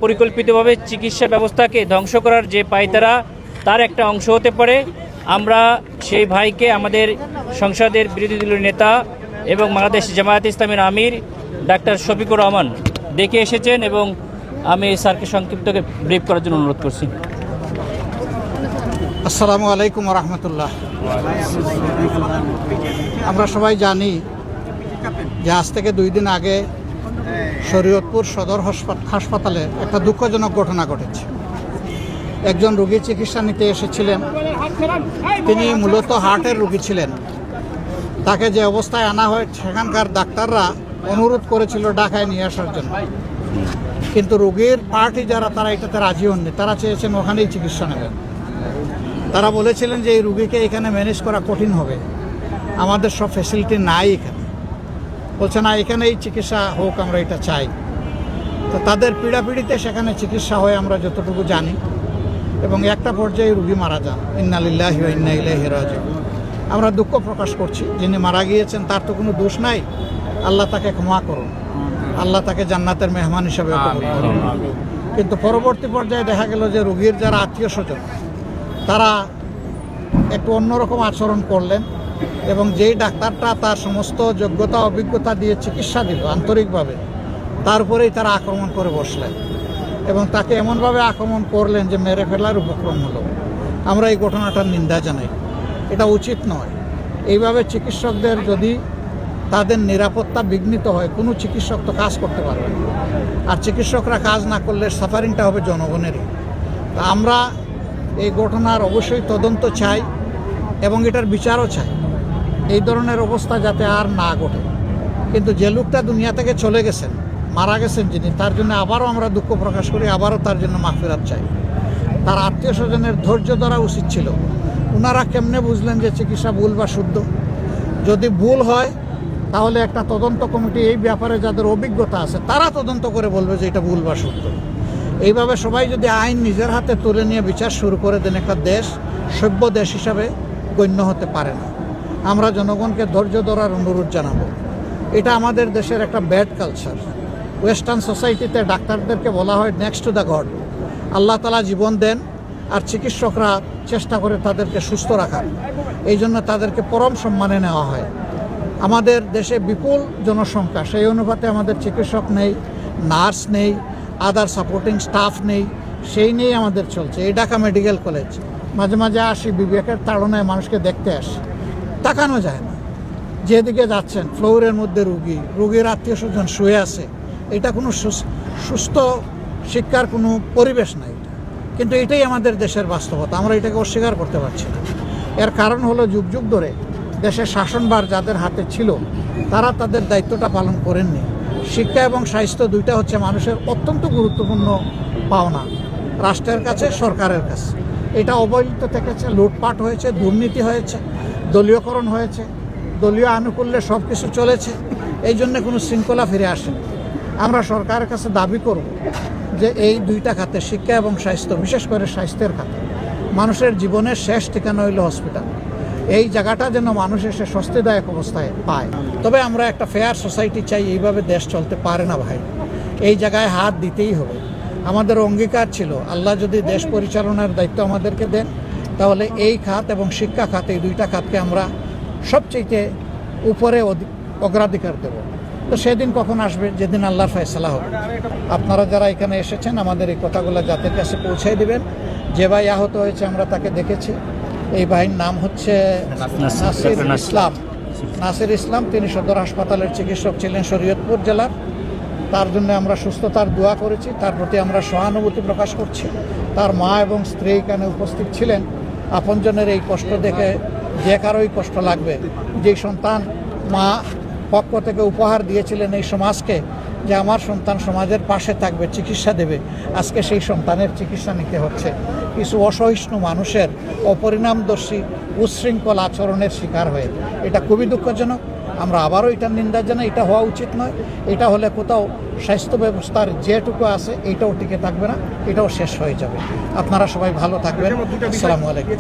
পরিকল্পিতভাবে চিকিৎসা ব্যবস্থাকে ধ্বংস করার যে পায়তারা, তার একটা অংশ হতে পারে। আমরা সেই ভাইকে আমাদের সংসদের বিরোধী দলীয় নেতা এবং বাংলাদেশ জামায়াতে ইসলামীর আমির ডাক্তার শফিকুর রহমান দেখে এসেছেন, এবং আমি স্যারকে সংক্ষিপ্ত ব্রিফ করার জন্য অনুরোধ করছি। আসসালামু আলাইকুম রহমতুল্লাহ। আমরা সবাই জানি যে আজ থেকে 2 দিন আগে শরীয়তপুর সদর হাসপাতালে একটা দুঃখজনক ঘটনা ঘটেছে। একজন রোগী চিকিৎসা নিতে এসেছিলেন, তিনি মূলত হার্টের রোগী ছিলেন। তাকে যে অবস্থায় আনা হয়, সেখানকার ডাক্তাররা অনুরোধ করেছিল ঢাকায় নিয়ে আসার জন্য, কিন্তু রোগীর পার্টি যারা, তারা এটাতে রাজি হননি। তারা চেয়েছেন ওখানেই চিকিৎসা নেবেন। তারা বলেছিলেন যে এই রুগীকে এখানে ম্যানেজ করা কঠিন হবে, আমাদের সব ফ্যাসিলিটি নাই এখানে। বলছে না, এখানেই চিকিৎসা হোক, আমরা এটা চাই। তো তাদের পীড়াপিড়িতে সেখানে চিকিৎসা হয় আমরা যতটুকু জানি, এবং একটা পর্যায়ে রুগী মারা যান। ইন্না লিল্লাহি ওয়া ইন্না ইলাইহি রাজিউন। আমরা দুঃখ প্রকাশ করছি, যিনি মারা গিয়েছেন তার তো কোনো দোষ নাই। আল্লাহ তাকে ক্ষমা করুন, আল্লাহ তাকে জান্নাতের মেহমান হিসাবে কবুল করুন। কিন্তু পরবর্তী পর্যায়ে দেখা গেল যে রোগীর যারা আত্মীয় স্বজন, তারা একটু অন্যরকম আচরণ করলেন, এবং যেই ডাক্তারটা তার সমস্ত যোগ্যতা অভিজ্ঞতা দিয়ে চিকিৎসা দিল আন্তরিকভাবে, তার উপরেই তারা আক্রমণ করে বসলেন, এবং তাকে এমনভাবে আক্রমণ করলেন যে মেরে ফেলার উপক্রম হলো। আমরা এই ঘটনাটার নিন্দা জানাই, এটা উচিত নয়। এইভাবে চিকিৎসকদের যদি তাদের নিরাপত্তা বিঘ্নিত হয়, কোনো চিকিৎসক তো কাজ করতে পারবে না। আর চিকিৎসকরা কাজ না করলে সাফারিংটা হবে জনগণেরই। তা আমরা এই ঘটনার অবশ্যই তদন্ত চাই, এবং এটার বিচারও চাই। এই ধরনের অবস্থা যাতে আর না ঘটে। কিন্তু যে লোকটা দুনিয়া থেকে চলে গেছেন, মারা গেছেন যিনি, তার জন্য আবারও আমরা দুঃখ প্রকাশ করি, আবারও তার জন্য মাগফিরাত চাই। তার আত্মীয় স্বজনের ধৈর্য ধরা উচিত ছিল। ওনারা কেমনে বুঝলেন যে চিকিৎসা ভুল বা শুদ্ধ? যদি ভুল হয় তাহলে একটা তদন্ত কমিটি, এই ব্যাপারে যাদের অভিজ্ঞতা আছে, তারা তদন্ত করে বলবে যে এটা ভুল বা শুদ্ধ। এইভাবে সবাই যদি আইন নিজের হাতে তুলে নিয়ে বিচার শুরু করে দেন, একটা দেশ সভ্য দেশ হিসাবে গণ্য হতে পারে না। আমরা জনগণকে ধৈর্য ধরার অনুরোধ জানাবো। এটা আমাদের দেশের একটা ব্যাড কালচার। ওয়েস্টার্ন সোসাইটিতে ডাক্তারদেরকে বলা হয় নেক্সট টু দ্য গড। আল্লাহ তাআলা জীবন দেন, আর চিকিৎসকরা চেষ্টা করে তাদেরকে সুস্থ রাখার। এই জন্য তাদেরকে পরম সম্মানে নেওয়া হয়। আমাদের দেশে বিপুল জনসংখ্যা, সেই অনুপাতে আমাদের চিকিৎসক নেই, নার্স নেই, আদার সাপোর্টিং স্টাফ নেই, সেই নিয়েই আমাদের চলছে। এই ঢাকা মেডিকেল কলেজ, মাঝে মাঝে আসি, বিবেকের তাড়নায় মানুষকে দেখতে আসি, তাকানো যায় না। যেদিকে যাচ্ছেন ফ্লোরের মধ্যে রুগীর আত্মীয় স্বজন শুয়ে আছে। এটা কোনো সুস্থ শিক্ষার কোনো পরিবেশ নাই। কিন্তু এটাই আমাদের দেশের বাস্তবতা, আমরা এটাকে অস্বীকার করতে পারছি না। এর কারণ হলো যুগ যুগ ধরে দেশের শাসনভার যাদের হাতে ছিল, তারা তাদের দায়িত্বটা পালন করেননি। শিক্ষা এবং স্বাস্থ্য দুইটা হচ্ছে মানুষের অত্যন্ত গুরুত্বপূর্ণ পাওনা, রাষ্ট্রের কাছে, সরকারের কাছে। এটা অবহেলিত থেকেছে, লুটপাট হয়েছে, দুর্নীতি হয়েছে, দলীয়করণ হয়েছে, দলীয় আনুকূল্যে সব কিছু চলেছে। এই জন্য কোনো শৃঙ্খলা ফিরে আসেনি। আমরা সরকারের কাছে দাবি করব যে এই দুইটা খাতে, শিক্ষা এবং স্বাস্থ্য, বিশেষ করে স্বাস্থ্যের খাতে, মানুষের জীবনের শেষ ঠিকানা হইল হসপিটাল। এই জায়গাটা যেন মানুষ এসে স্বস্তিদায়ক অবস্থায় পায়। তবে আমরা একটা ফেয়ার সোসাইটি চাই। এইভাবে দেশ চলতে পারে না ভাই, এই জায়গায় হাত দিতেই হবে। আমাদের অঙ্গীকার ছিল, আল্লাহ যদি দেশ পরিচালনার দায়িত্ব আমাদেরকে দেন, তাহলে এই খাত এবং শিক্ষা খাত, এই দুইটা খাতকে আমরা সবচেয়ে উপরে অগ্রাধিকার দেব। তো সেদিন কখন আসবে? যেদিন আল্লাহর ফয়সালা হবে। আপনারা যারা এখানে এসেছেন, আমাদের এই কথাগুলো জাতির কাছে পৌঁছে দিবেন। যে ভাই আহত হয়েছে, আমরা তাকে দেখেছি। এই ভাইয়ের নাম হচ্ছে নাসির ইসলাম। তিনি সদর হাসপাতালের চিকিৎসক ছিলেন শরীয়তপুর জেলার। তার জন্য আমরা সুস্থতার দোয়া করেছি, তার প্রতি আমরা সহানুভূতি প্রকাশ করছি। তার মা এবং স্ত্রী এখানে উপস্থিত ছিলেন। আপনজনের এই কষ্ট দেখে যে কারোই কষ্ট লাগবে। যেই সন্তান মা পক্ষ থেকে উপহার দিয়েছিলেন এই সমাজকে, যে আমার সন্তান সমাজের পাশে থাকবে, চিকিৎসা দেবে, আজকে সেই সন্তানের চিকিৎসা নিতে হচ্ছে কিছু অসহিষ্ণু মানুষের অপরিণামদর্শী উচ্ছৃঙ্খল আচরণের শিকার হয়ে। এটা খুবই দুঃখজনক। আমরা আবারও এটার নিন্দা জানাই। এটা হওয়া উচিত নয়। এটা হলে কোথাও স্বাস্থ্য ব্যবস্থার যেটুকু আছে, এইটাও টিকে থাকবে না, এটাও শেষ হয়ে যাবে। আপনারা সবাই ভালো থাকবেন। আসসালামু আলাইকুম।